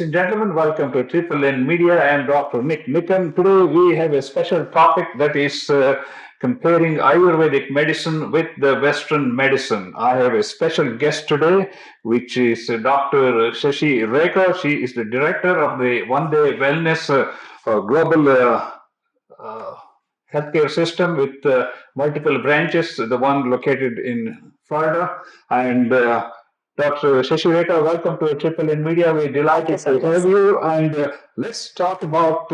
Ladies and gentlemen, welcome to Triple N Media. I am Dr. Nikkam. Today we have a special topic that is comparing Ayurvedic medicine with the Western medicine. I have a special guest today, which is Dr. Shashirekha. She is the director of the Vande Wellness Global uh, healthcare system with multiple branches, the one located in Florida. And Dr. Shashirekha, welcome to Triple N Media. We're delighted to have you. And let's talk about,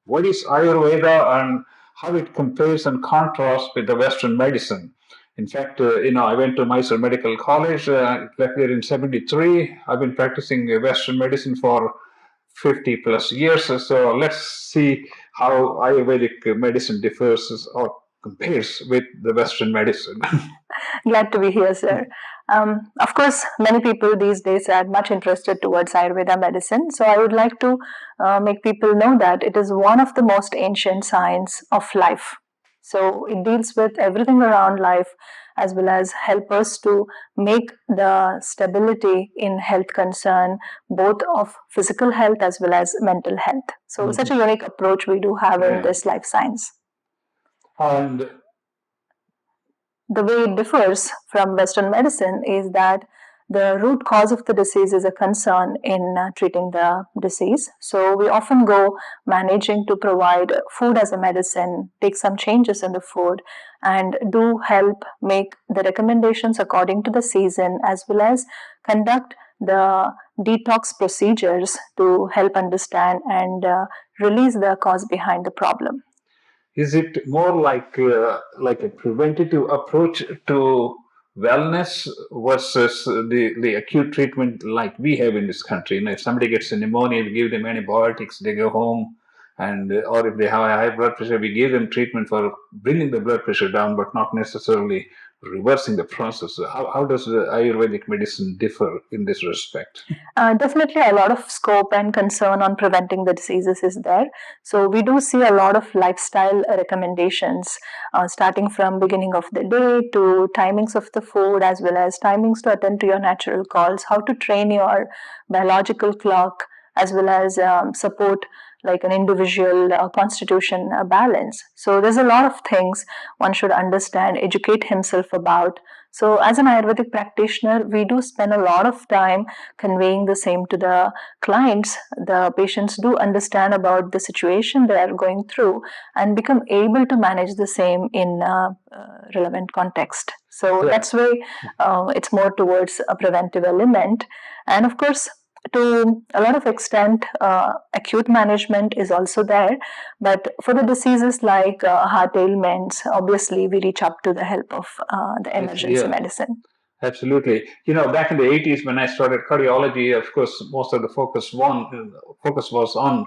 what is Ayurveda and how it compares and contrasts with the Western medicine. In fact, I went to Mysore Medical College, left there in 73. I've been practicing Western medicine for 50 plus years. So let's see how Ayurvedic medicine differs or compares with the Western medicine. Glad to be here, sir. Of course, many people these days are much interested towards Ayurveda medicine. So I would like to make people know that it is one of the most ancient science of life. So it deals with everything around life as well as help us to make the stability in health concern, both of physical health as well as mental health. So such a unique approach we do have in this life science. And the way it differs from Western medicine is that the root cause of the disease is a concern in treating the disease. So we often go managing to provide food as a medicine, take some changes in the food, and do help make the recommendations according to the season, as well as conduct the detox procedures to help understand and release the cause behind the problem. Is it more like a preventative approach to wellness versus the acute treatment like we have in this country? If somebody gets a pneumonia, we give them antibiotics, they go home, and or if they have a high blood pressure, we give them treatment for bringing the blood pressure down, but not necessarily reversing the process. How does the Ayurvedic medicine differ in this respect? Definitely a lot of scope and concern on preventing the diseases is there. So we do see a lot of lifestyle recommendations starting from beginning of the day to timings of the food, as well as timings to attend to your natural calls, how to train your biological clock, as well as support like an individual constitution balance. So there's a lot of things one should understand, educate himself about. So as an Ayurvedic practitioner, we do spend a lot of time conveying the same to the clients. The patients do understand about the situation they are going through and become able to manage the same in relevant context. So that's why it's more towards a preventive element. And of course, to a lot of extent, acute management is also there. But for the diseases like heart ailments, obviously we reach up to the help of the emergency medicine. Absolutely. Back in the 80s when I started cardiology, of course, most of the focus was on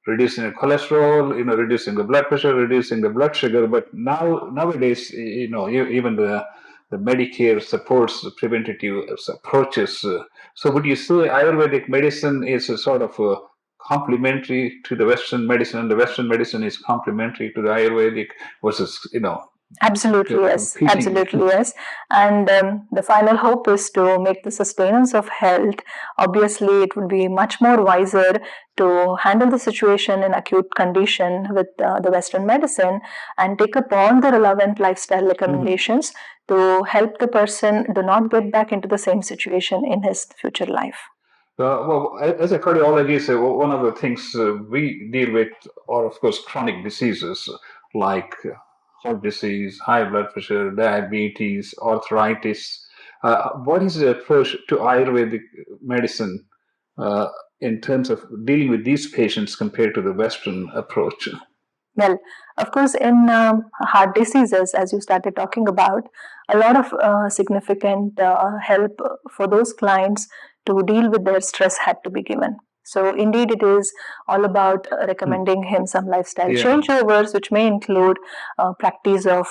reducing the cholesterol, reducing the blood pressure, reducing the blood sugar. But nowadays, even the Medicare supports the preventative approaches. So would you say Ayurvedic medicine is a sort of complementary to the Western medicine, and the Western medicine is complementary to the Ayurvedic versus, Absolutely, yes. Absolutely, yes. And the final hope is to make the sustenance of health. Obviously, it would be much more wiser to handle the situation in acute condition with the Western medicine and take up all the relevant lifestyle recommendations to help the person do not get back into the same situation in his future life. Well, as a cardiologist, one of the things we deal with are, of course, chronic diseases like heart disease, high blood pressure, diabetes, arthritis. What is the approach to Ayurvedic medicine in terms of dealing with these patients compared to the Western approach? Well, of course, in heart diseases, as you started talking about, a lot of significant help for those clients to deal with their stress had to be given. So indeed, it is all about recommending him some lifestyle changeovers, which may include practice of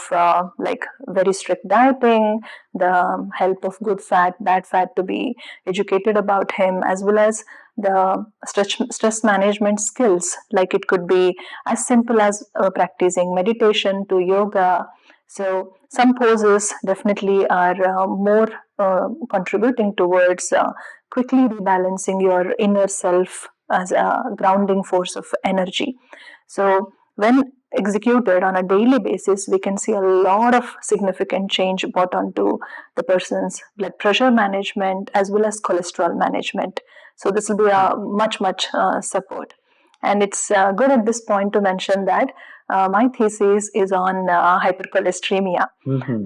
like very strict dieting, the help of good fat, bad fat to be educated about him, as well as the stress management skills. Like it could be as simple as practicing meditation to yoga. So some poses definitely are more contributing towards quickly rebalancing your inner self as a grounding force of energy. So when executed on a daily basis, we can see a lot of significant change brought onto the person's blood pressure management as well as cholesterol management. So this will be a much support. And it's good at this point to mention that my thesis is on hypercholesteremia.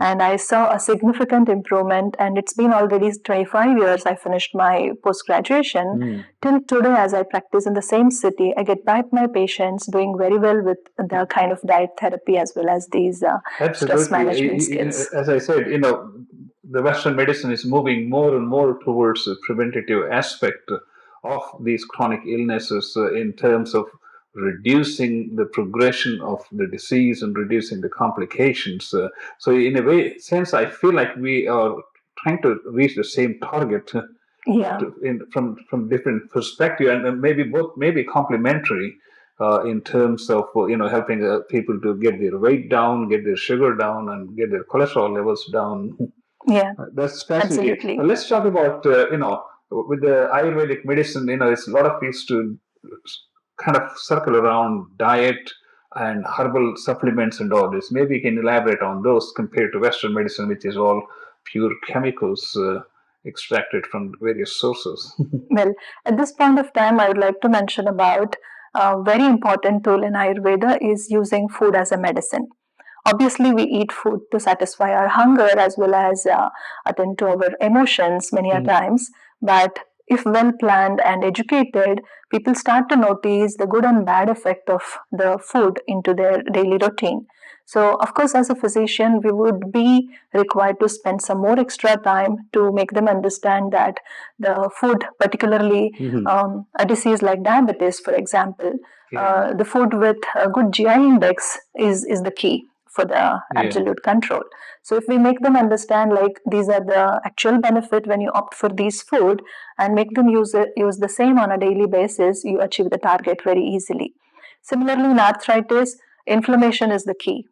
And I saw a significant improvement, and it's been already 25 years. I finished my post graduation. Till today, as I practice in the same city, I get back my patients doing very well with the kind of diet therapy as well as these stress management skills. As I said, the Western medicine is moving more and more towards the preventative aspect of these chronic illnesses in terms of reducing the progression of the disease and reducing the complications. So, in a way, sense, I feel like we are trying to reach the same target. Yeah. From different perspective, and maybe both maybe complementary in terms of helping people to get their weight down, get their sugar down, and get their cholesterol levels down. Yeah, That's fascinating. absolutely. Let's talk about with the Ayurvedic medicine. It's a lot of things to kind of circle around diet and herbal supplements and all this. Maybe you can elaborate on those compared to Western medicine, which is all pure chemicals extracted from various sources. Well, at this point of time, I would like to mention about a very important tool in Ayurveda is using food as a medicine. Obviously, we eat food to satisfy our hunger as well as attend to our emotions many a times. But if well planned and educated, people start to notice the good and bad effect of the food into their daily routine. So, of course, as a physician, we would be required to spend some more extra time to make them understand that the food, particularly a disease like diabetes, for example, the food with a good GI index is the key for the absolute control. So if we make them understand like these are the actual benefit when you opt for these food and make them use the same on a daily basis, you achieve the target very easily. Similarly, in arthritis, inflammation is the key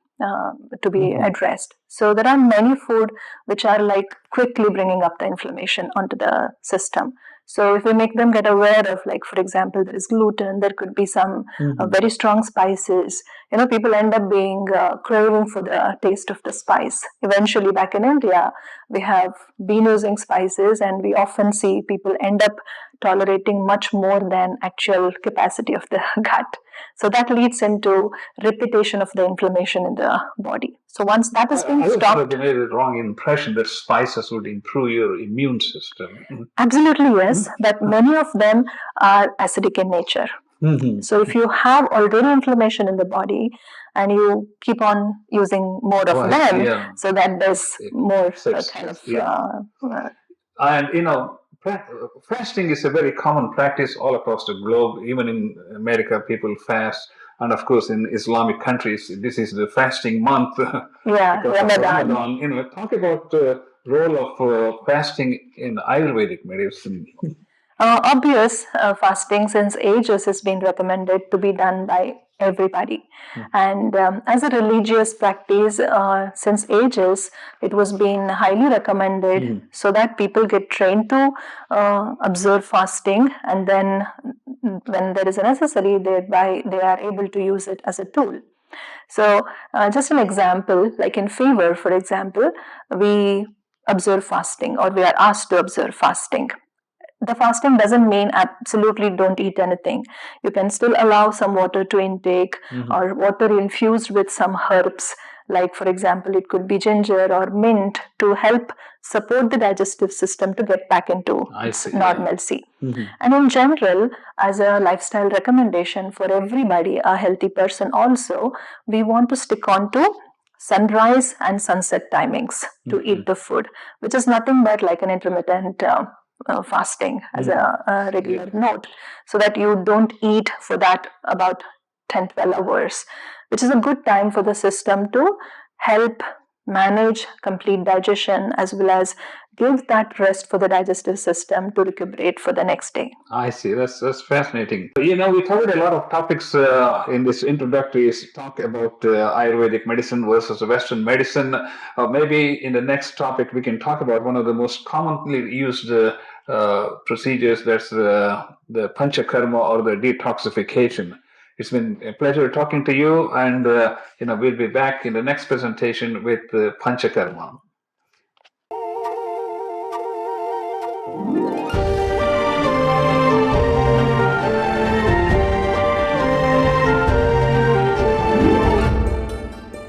to be addressed. So there are many food which are like quickly bringing up the inflammation onto the system. So if we make them get aware of, like, for example, there is gluten, there could be some very strong spices. People end up being craving for the taste of the spice. Eventually, back in India, we have been using spices, and we often see people end up tolerating much more than actual capacity of the gut. So that leads into repetition of the inflammation in the body. So once that has been stopped, I made a wrong impression that spices would improve your immune system. Absolutely yes, but many of them are acidic in nature. So if you have already inflammation in the body and you keep on using more of them, so that there's more kind of and fasting is a very common practice all across the globe. Even in America, people fast, and of course, in Islamic countries, this is the fasting month. Ramadan. Talk about the role of fasting in Ayurvedic medicine. Obvious fasting since ages has been recommended to be done by everybody. And as a religious practice, since ages, it was being highly recommended so that people get trained to observe fasting, and then when there is a necessary, thereby they are able to use it as a tool. So just an example, like in fever, for example, we observe fasting, or we are asked to observe fasting. The fasting doesn't mean absolutely don't eat anything. You can still allow some water to intake, or water infused with some herbs, like for example it could be ginger or mint, to help support the digestive system to get back into its normalcy. And in general, as a lifestyle recommendation for everybody, a healthy person also, we want to stick on to sunrise and sunset timings to eat the food, which is nothing but like an intermittent fasting as a regular note, so that you don't eat for that about 10-12 hours, which is a good time for the system to help manage complete digestion as well as give that rest for the digestive system to recuperate for the next day. I see. That's fascinating. You know, we covered a lot of topics in this introductory talk about Ayurvedic medicine versus Western medicine. Maybe in the next topic we can talk about one of the most commonly used procedures. That's the panchakarma or the detoxification. It's been a pleasure talking to you, and we'll be back in the next presentation with panchakarma.